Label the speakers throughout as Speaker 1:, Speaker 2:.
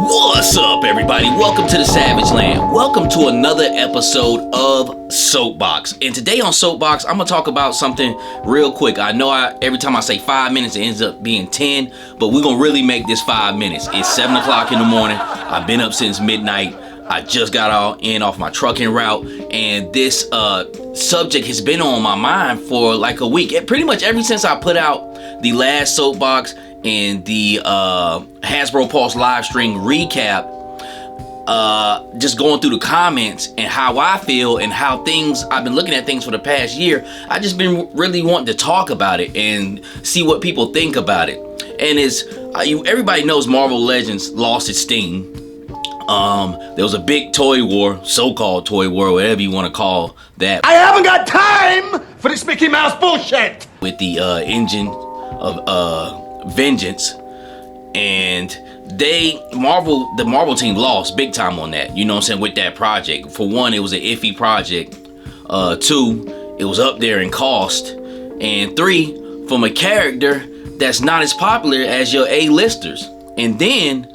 Speaker 1: What's up, everybody? Welcome to the Savage Land. Welcome to another episode of Soapbox. And today on Soapbox, I'm gonna talk about something real quick. I know every time I say 5 minutes, it ends up being 10, but we're gonna really make this 5 minutes. It's 7 o'clock in the morning. I've been up since midnight. I just got off my trucking route, and this subject has been on my mind for like a week. Pretty much ever since I put out the last Soapbox and the Hasbro Pulse live stream recap, just going through the comments and how I feel and how I've been looking at things for the past year. I just been really wanting to talk about it and see what people think about it. And everybody knows Marvel Legends lost its sting. There was a big toy war, so-called toy war, whatever you want to call that. I haven't got time for this Mickey Mouse bullshit! With the engine of Vengeance, and the Marvel team lost big time on that, you know what I'm saying, with that project. For one, it was an iffy project. Two, it was up there in cost. And three, from a character that's not as popular as your A-listers. And then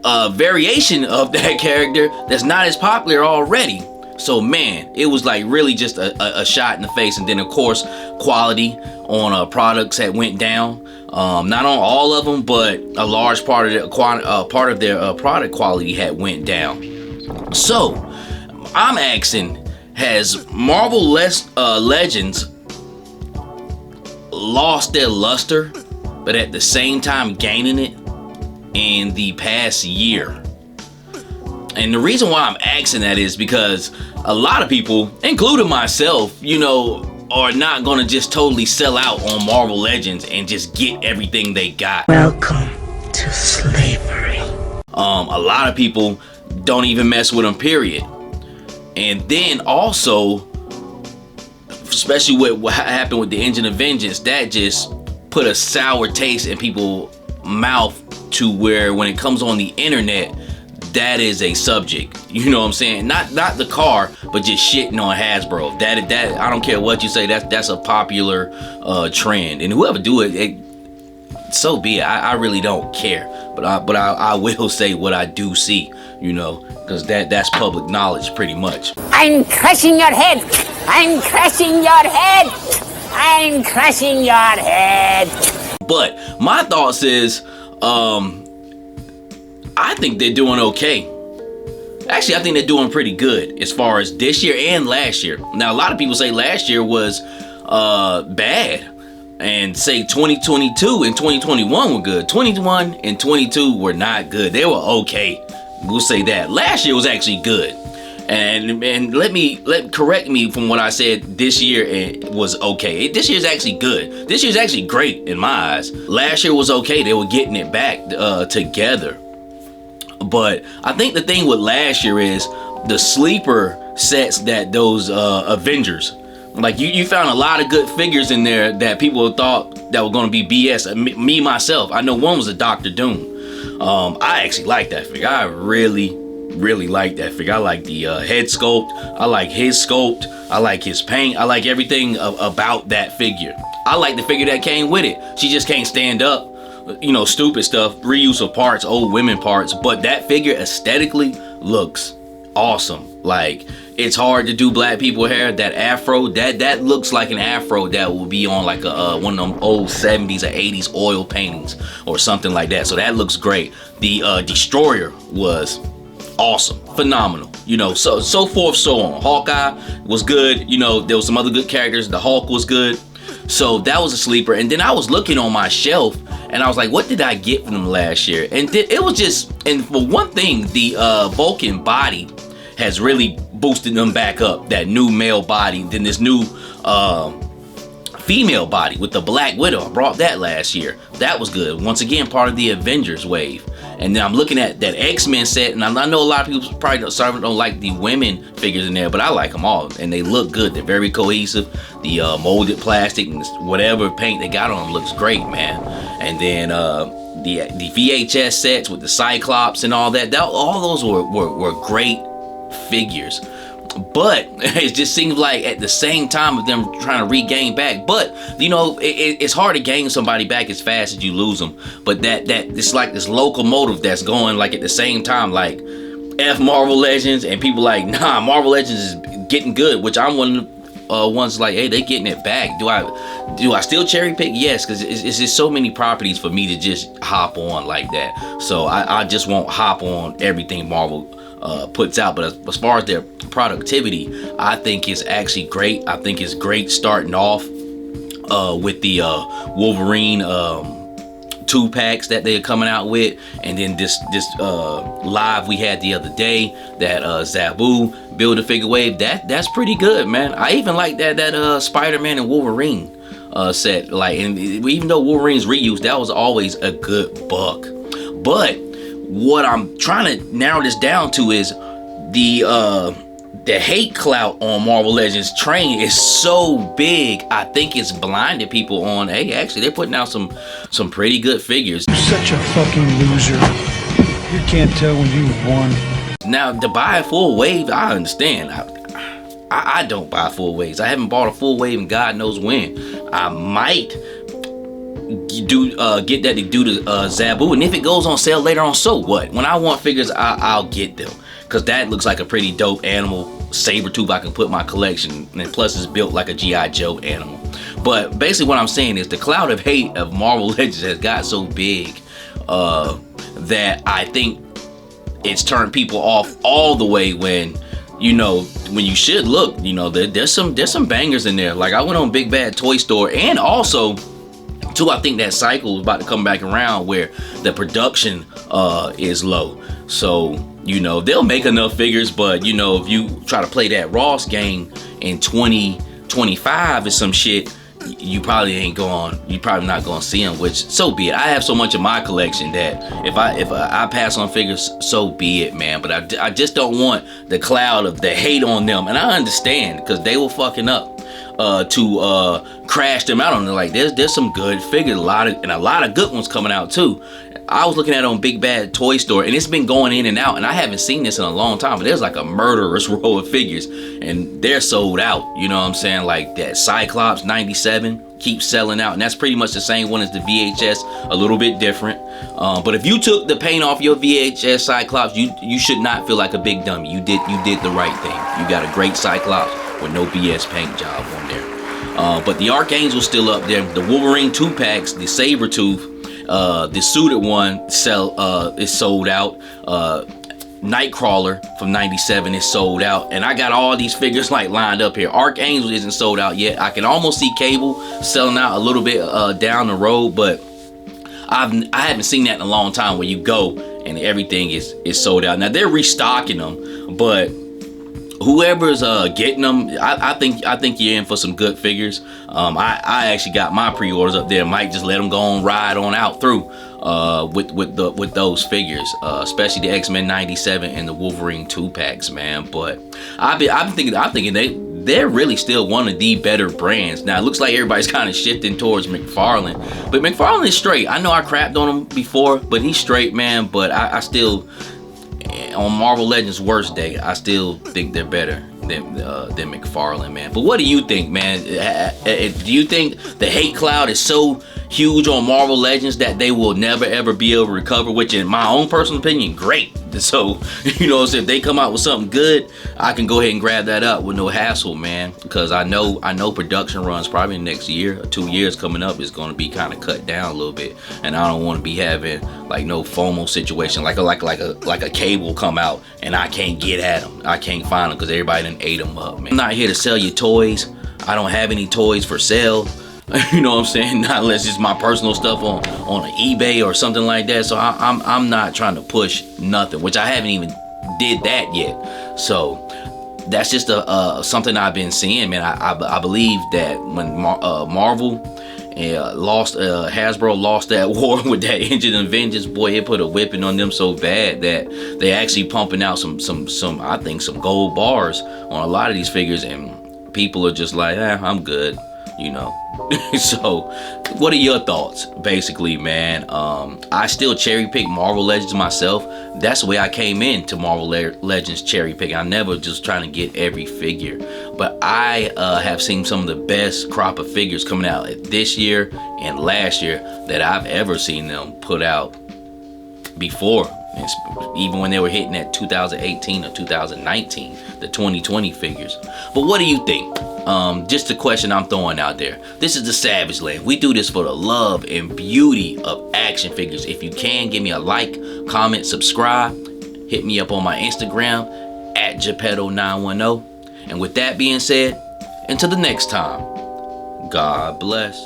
Speaker 1: a variation of that character that's not as popular already. So man, it was like really just a shot in the face. And then of course, quality on products that went down. Not on all of them, but a large part of their product quality had went down. So I'm asking, has Marvel Legends lost their luster, but at the same time gaining it in the past year? And the reason why I'm asking that is because a lot of people, including myself, are not gonna just totally sell out on Marvel Legends and just get everything they got.
Speaker 2: Welcome to slavery.
Speaker 1: A lot of people don't even mess with them, period. And then also, especially with what happened with the Engine of Vengeance, that just put a sour taste in people's mouth to where when it comes on the internet, that is a subject. You know what I'm saying? Not the car, but just shitting on Hasbro. That I don't care what you say. That's a popular trend, and whoever do it, so be it. I really don't care. But I will say what I do see. Because that's public knowledge, pretty much.
Speaker 3: I'm crushing your head. I'm crushing your head. I'm crushing your head.
Speaker 1: But my thoughts is, I think they're doing okay. Actually, I think they're doing pretty good as far as this year and last year. Now, a lot of people say last year was bad, and say 2022 and 2021 were good. 21 and 22 were not good. They were okay. We'll say that. Last year was actually good. And correct me from what I said. This year it was okay. This year's actually good. This year's actually great in my eyes. Last year was okay. They were getting it back together. But I think the thing with last year is the sleeper sets that those Avengers, like you found a lot of good figures in there that people thought that were going to be BS. Me myself, I know one was a Doctor Doom. I actually like that figure. I really like that figure. I like the head sculpt. I like his sculpt. I like his paint. I like everything about that figure. I like the figure that came with it. She just can't stand up. Stupid stuff, reuse of parts, old women parts, but that figure aesthetically looks awesome. Like, it's hard to do black people hair. That afro, that looks like an afro that will be on like one of them old 70s or 80s oil paintings or something like that. So that looks great. The Destroyer was awesome, phenomenal, so forth, so on. Hawkeye was good. There was some other good characters. The Hulk was good. So that was a sleeper. And then I was looking on my shelf and I was like, what did I get from them last year? And it was just, and for one thing, the Vulcan body has really boosted them back up. That new male body, then this new female body with the Black Widow. I brought that last year. That was good. Once again, part of the Avengers wave. And then I'm looking at that X-Men set, and I know a lot of people probably don't like the women figures in there, but I like them all, and they look good. They're very cohesive. The molded plastic and whatever paint they got on them looks great, man. And then the VHS sets with the Cyclops and all that, all those were great figures. But it just seems like at the same time of them trying to regain back. But you know, it's hard to gain somebody back as fast as you lose them. But that it's like this locomotive that's going like at the same time, like F Marvel Legends, and people like, nah, Marvel Legends is getting good, which I'm one of the ones like, hey, they getting it back. Do I still cherry pick? Yes, because it's just so many properties for me to just hop on like that. So I just won't hop on everything Marvel puts out. But as far as their productivity, I think it's actually great. I think it's great starting off with the Wolverine 2-packs that they're coming out with, and then this live we had the other day, that Zabu Build-A-Figure wave, that's pretty good, man. I even like that Spider-Man and Wolverine set, like, and even though Wolverine's reused, that was always a good buck. But what I'm trying to narrow this down to is the hate clout on Marvel Legends train is so big. I think it's blinded people on, hey, actually they're putting out some pretty good figures.
Speaker 4: You're such a fucking loser. You can't tell when you've won.
Speaker 1: Now, to buy a full wave, I understand. I don't buy full waves. I haven't bought a full wave in God knows when. I might get that to do to Zabu, and if it goes on sale later on, so what? When I want figures, I'll get them, because that looks like a pretty dope animal. Sabretooth I can put in my collection, and plus it's built like a G.I. Joe animal. But basically what I'm saying is the cloud of hate of Marvel Legends has got so big that I think it's turned people off all the way, when, you know, when you should look, you know, there's some bangers in there. Like, I went on Big Bad Toy Store, and also too, I think that cycle is about to come back around where the production is low. So, you know, they'll make enough figures, but, you know, if you try to play that Ross game in 2025 or some shit, you probably not gonna see them, which, so be it. I have so much of my collection that if I pass on figures, so be it, man. But I just don't want the cloud of the hate on them, and I understand, because they were fucking up to crash them out on it. Like, there's some good figures, a lot of good ones coming out too. I was looking at it on Big Bad Toy Store, and it's been going in and out, and I haven't seen this in a long time, but there's like a murderous row of figures, and they're sold out. You know what I'm saying? Like that Cyclops 97 keeps selling out, and that's pretty much the same one as the VHS, a little bit different. But if you took the paint off your VHS Cyclops, you should not feel like a big dummy. You did the right thing. You got a great Cyclops with no BS paint job on there. But the Archangel's still up there. The Wolverine 2-packs, the Sabretooth, the suited one is sold out. Nightcrawler from 97 is sold out, and I got all these figures like lined up here. Archangel isn't sold out yet. I can almost see Cable selling out a little bit down the road, but I haven't seen that in a long time, where you go and everything is sold out. Now they're restocking them, but whoever's getting them, I think you're in for some good figures. I actually got my pre-orders up there. Might just let them go on, ride on out through with those figures, especially the X-Men 97 and the Wolverine 2-packs, man. But I'm thinking they're really still one of the better brands. Now it looks like everybody's kind of shifting towards McFarlane, but McFarlane is straight. I know I crapped on him before, but he's straight, man. But I still, on Marvel Legends' worst day, I still think they're better than McFarlane, man. But what do you think, man? Do you think the hate cloud is so huge on Marvel Legends that they will never ever be able to recover? Which, in my own personal opinion, great. So, you know, so if they come out with something good, I can go ahead and grab that up with no hassle, man. Because I know production runs probably next year or 2 years coming up is going to be kind of cut down a little bit, and I don't want to be having like no FOMO situation, like a Cable come out and I can't get at them, I can't find them because everybody done ate them up, man. I'm not here to sell you toys. I don't have any toys for sale. You know what I'm saying? Not unless it's my personal stuff on eBay or something like that. So I'm not trying to push nothing, which I haven't even did that yet. So that's just something I've been seeing, man. I believe that when Marvel Hasbro lost that war with that Engine of Vengeance, boy, it put a whipping on them so bad that they actually pumping out some I think some gold bars on a lot of these figures, and people are just like, I'm good. you know. So what are your thoughts? Basically, man, I still cherry pick Marvel Legends myself. That's the way I came into Marvel Legends cherry pick. I never just trying to get every figure, but I have seen some of the best crop of figures coming out this year and last year that I've ever seen them put out before, even when they were hitting at 2018 or 2019, the 2020 figures. But what do you think? Just a question I'm throwing out there. This is the Savage Land. We do this for the love and beauty of action figures. If you can, give me a like, comment, subscribe. Hit me up on my Instagram at Geppetto910. And with that being said, until the next time, God bless.